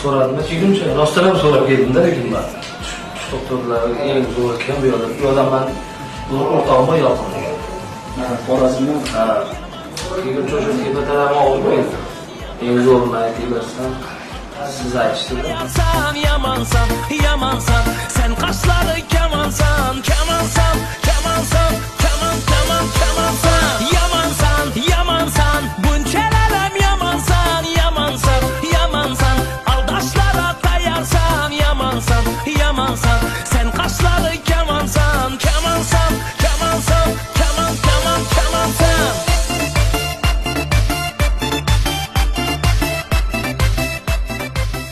soradım da çekimce. Rostana mı sorup geldim de dedim ben. Doktorlar en zor iken bir adam. Bir adam ben bunu ortağıma yaptım. Orasından. Ha. Çekim çocuk gibi tarama olmayız. En zorunu ayetilersen siz ayıştırın. Yamansan, yamansan, yamansan. Sen kaşları kemansan, kemansan, kemansan, keman, keman, kemansan.